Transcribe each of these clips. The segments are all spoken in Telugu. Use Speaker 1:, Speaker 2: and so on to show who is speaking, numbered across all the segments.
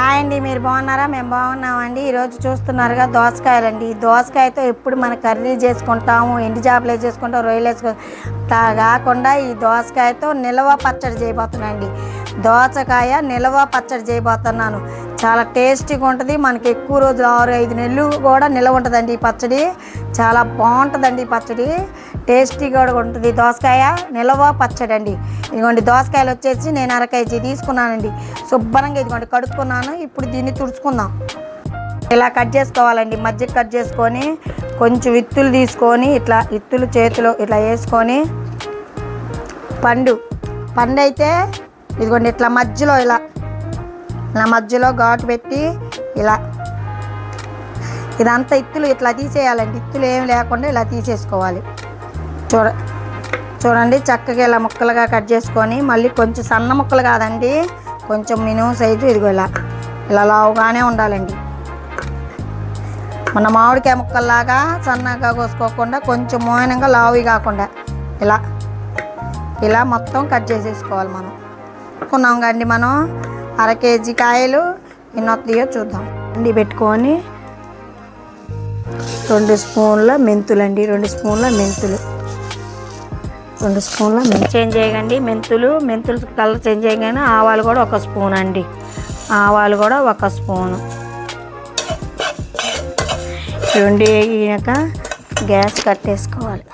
Speaker 1: హాయ్ అండి, మీరు బాగున్నారా? మేము బాగున్నామండి. ఈరోజు చూస్తున్నారుగా దోసకాయలండి. ఈ దోసకాయతో ఎప్పుడు మన కర్రీ చేసుకుంటాము, ఎండు చేపలు వేసుకుంటాం, రొయ్యలు వేసుకుంటాం కాకుండా ఈ దోసకాయతో నిల్వ పచ్చడి చేయబోతున్నానండి. దోసకాయ నిల్వ పచ్చడి చేయబోతున్నాను. చాలా టేస్టీగా ఉంటుంది. మనకి ఎక్కువ రోజులు 6-5 నెలలు కూడా నిల్వ ఉంటుందండి. ఈ పచ్చడి చాలా బాగుంటుందండి. ఈ పచ్చడి టేస్టీగా కూడా ఉంటుంది. దోసకాయ నిల్వ పచ్చడి అండి. ఇదిగోండి దోసకాయలు వచ్చేసి నేను 1/2 కేజీ తీసుకున్నానండి. శుభ్రంగా ఇదిగోండి కడుక్కున్నాను. ఇప్పుడు దీన్ని తుడుచుకుందాం. ఇలా కట్ చేసుకోవాలండి. మధ్య కట్ చేసుకొని కొంచెం విత్తులు తీసుకొని ఇట్లా విత్తులు చేతిలో ఇట్లా వేసుకొని పండు అయితే ఇదిగోండి ఇట్లా మధ్యలో ఇలా మధ్యలో ఘాటు పెట్టి ఇలా ఇదంతా ఇత్తులు ఇట్లా తీసేయాలండి. ఇత్తులు ఏమి లేకుండా ఇలా తీసేసుకోవాలి. చూడండి చక్కగా ఇలా ముక్కలుగా కట్ చేసుకొని మళ్ళీ కొంచెం సన్న ముక్కలు కాదండి, కొంచెం మినిమం సైజు ఇదిగో ఇలా లావుగానే ఉండాలండి. మన మామిడికాయ ముక్కల్లాగా సన్నగా కోసుకోకుండా కొంచెం మోయనంగా లావువి కాకుండా ఇలా మొత్తం కట్ చేసేసుకోవాలి. మనం కొన్నాం కండి. మనం 1/2 కేజీ కాయలు ఎన్ని వస్తాయో చూద్దాం. అండి పెట్టుకొని 2 స్పూన్ల మెంతులండి, 2 స్పూన్ల మెంతులు, 2 స్పూన్ల చేంజ్ చేయకండి. మెంతులు కలర్ చేంజ్ చేయగానే ఆవాలు కూడా 1 స్పూన్ అండి. ఆవాలు కూడా 1 స్పూను. 2 వేగినాక గ్యాస్ కట్టేసుకోవాలి.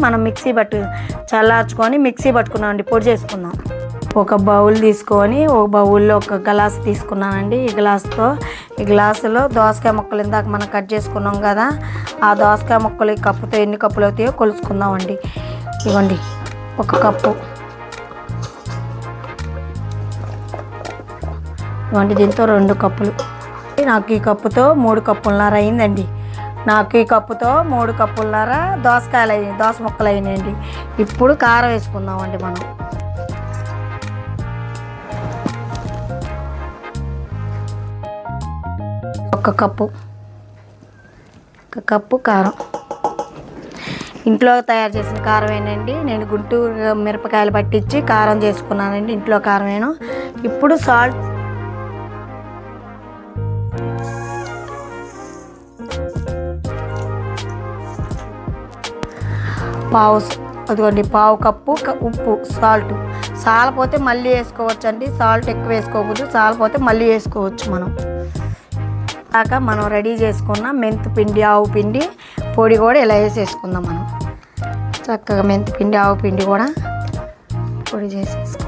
Speaker 1: మనం చల్లార్చుకొని మిక్సీ పట్టుకున్నామండి. పొడి చేసుకుందాం. ఒక బౌల్ తీసుకొని ఒక బౌల్లో 1 గ్లాస్ తీసుకున్నానండి. ఈ గ్లాసులో దోసకాయ ముక్కలు ఇందాక మనం కట్ చేసుకున్నాం కదా, ఆ దోసకాయ ముక్కలు ఈ కప్పుతో ఎన్ని కప్పులు అవుతాయో కొలుసుకుందామండి. ఇవ్వండి 1 కప్పు. ఇవ్వండి దీంతో 2 కప్పులు. నాకు ఈ కప్పుతో 3 కప్పులన్నర అయిందండి. నాకు ఈ కప్పుతో 3 కప్పులన్నర దోస ముక్కలు అయినాయండి. ఇప్పుడు కారం వేసుకుందామండి. మనం 1 కప్పు కారం. ఇంట్లో తయారు చేసిన కారమేనండి. నేను గుంటూరు మిరపకాయలు పట్టించి కారం చేసుకున్నానండి. ఇంట్లో కారమేను. ఇప్పుడు సాల్ట్ అదిగోండి 1/2 కప్పు ఉప్పు, సాల్ట్. సాలపోతే మళ్ళీ వేసుకోవచ్చు అండి. సాల్ట్ ఎక్కువ వేసుకోకూడదు, సాలపోతే మళ్ళీ వేసుకోవచ్చు. మనం రెడీ చేసుకున్న మెంతిపిండి, ఆవు పిండి పొడి కూడా ఇలా వేసేసుకుందాం. మనం చక్కగా మెంతిపిండి, ఆవు పిండి కూడా పొడి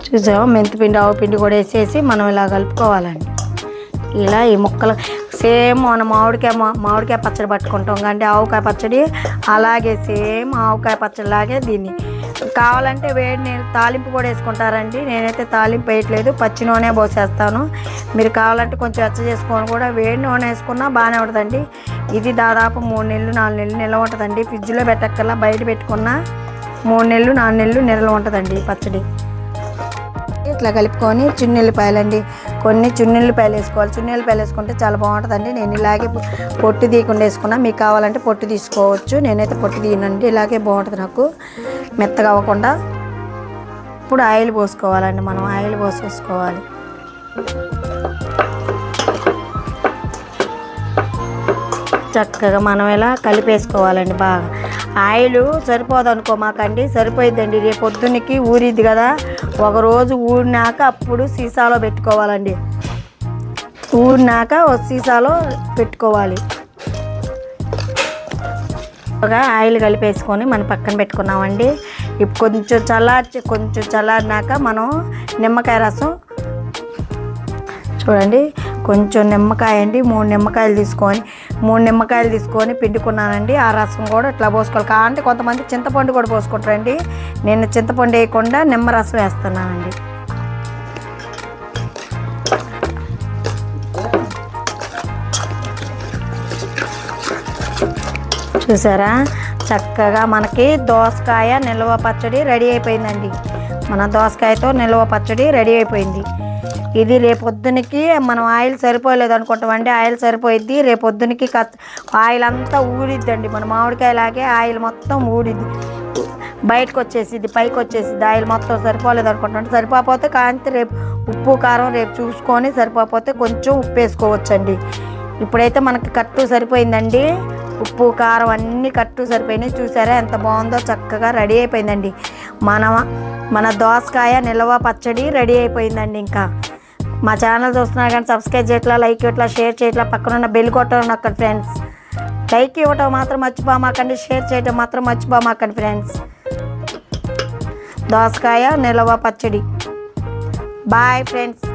Speaker 1: చూసాము. మెంతిపిండి, ఆవు పిండి కూడా వేసేసి మనం ఇలా కలుపుకోవాలండి. ఇలా ఈ ముక్కలు సేమ్ మనం మామిడికాయ పచ్చడి పట్టుకుంటాం కానీ ఆవకాయ పచ్చడి అలాగే సేమ్ ఆవకాయ పచ్చడి లాగే దీన్ని కావాలంటే వేడి నీళ్ళు తాలింపు కూడా వేసుకుంటారండి. నేనైతే తాలింపు వేయట్లేదు, పచ్చి నూనె పోసేస్తాను. మీరు కావాలంటే కొంచెం వెచ్చ చేసుకొని కూడా వేడి నూనె వేసుకున్నా బాగానే ఉంటుందండి. ఇది దాదాపు 3 నెలలు 4 నెలలు నిల్వ ఉంటుందండి. ఫ్రిడ్జ్లో పెట్టక్కల్లా బయట పెట్టుకున్న 3 నెలలు 4 నెలలు నిల్వ ఉంటుందండి ఈ పచ్చడి. ఇట్లా కలుపుకొని చున్నెల్లిపాయలండి, కొన్ని చున్నెల్లిపాయలు వేసుకోవాలి. చున్నెల్లిపాయలు వేసుకుంటే చాలా బాగుంటుందండి. నేను ఇలాగే పొట్టు తీయకుండా వేసుకున్నా. మీకు కావాలంటే పొట్టు తీసుకోవచ్చు. నేనైతే పొట్టు తీయనండి. ఇలాగే బాగుంటుంది నాకు, మెత్తగా అవ్వకుండా. ఇప్పుడు ఆయిల్ పోసుకోవాలండి. మనం ఆయిల్ పోసేసుకోవాలి. చక్కగా మనం ఇలా కలిపేసుకోవాలండి. బాగా ఆయిల్ సరిపోదు అనుకో మాకండి, సరిపోయిద్దండి. రేపు పొద్దున్నకి ఊరిద్ది కదా, ఒకరోజు ఊరినాక అప్పుడు సీసాలో పెట్టుకోవాలండి. ఊరినాక ఒక సీసాలో పెట్టుకోవాలి. ఆయిల్ కలిపేసుకొని మనం పక్కన పెట్టుకున్నామండి. ఇప్పుడు కొంచెం చల్లారినాక మనం నిమ్మకాయ రసం చూడండి. కొంచెం నిమ్మకాయ అండి, 3 నిమ్మకాయలు తీసుకొని పిండుకున్నానండి. ఆ రసం కూడా ఇట్లా పోసుకోవాలి. అంటే కొంతమంది చింతపండు కూడా పోసుకుంటారండి. నేను చింతపండు వేయకుండా నిమ్మరసం వేస్తున్నానండి. చూసారా, చక్కగా మనకి దోసకాయ నిల్వ పచ్చడి రెడీ అయిపోయిందండి. మన దోసకాయతో నిల్వ పచ్చడి రెడీ అయిపోయింది. ఇది రేపొద్దునికి మనం ఆయిల్ సరిపోలేదు అనుకుంటామండి. ఆయిల్ సరిపోయిద్ది. రేపొద్దునికి ఆయిల్ అంతా ఊడిద్దండి. మన మామిడికాయలాగే ఆయిల్ మొత్తం ఊడిద్ది. బయటకు వచ్చేసిద్ది, పైకి వచ్చేసిద్ది. ఆయిల్ మొత్తం సరిపోలేదు అనుకుంటున్నాను. సరిపోతే కాంతి రేపు ఉప్పు కారం రేపు చూసుకొని సరిపోతే కొంచెం ఉప్పు వేసుకోవచ్చండి. ఇప్పుడైతే మనకి కట్టు సరిపోయిందండి. ఉప్పు కారం అన్నీ కట్టు సరిపోయినాయి. చూసారా ఎంత బాగుందో, చక్కగా రెడీ అయిపోయిందండి. మన దోసకాయ నిల్వ పచ్చడి రెడీ అయిపోయిందండి. ఇంకా మా ఛానల్ చూస్తున్నారు కానీ సబ్స్క్రైబ్ చేయట్లా, లైక్ ఇట్లా, షేర్ చేయట్లా, పక్కన బెల్ కొట్టడం అక్కడ ఫ్రెండ్స్. లైక్ ఇవ్వటం మాత్రం మర్చిపోమాకండి, షేర్ చేయటం మాత్రం మర్చిపోమాకండి ఫ్రెండ్స్. దోసకాయ నిల్వ పచ్చడి. Boy friends.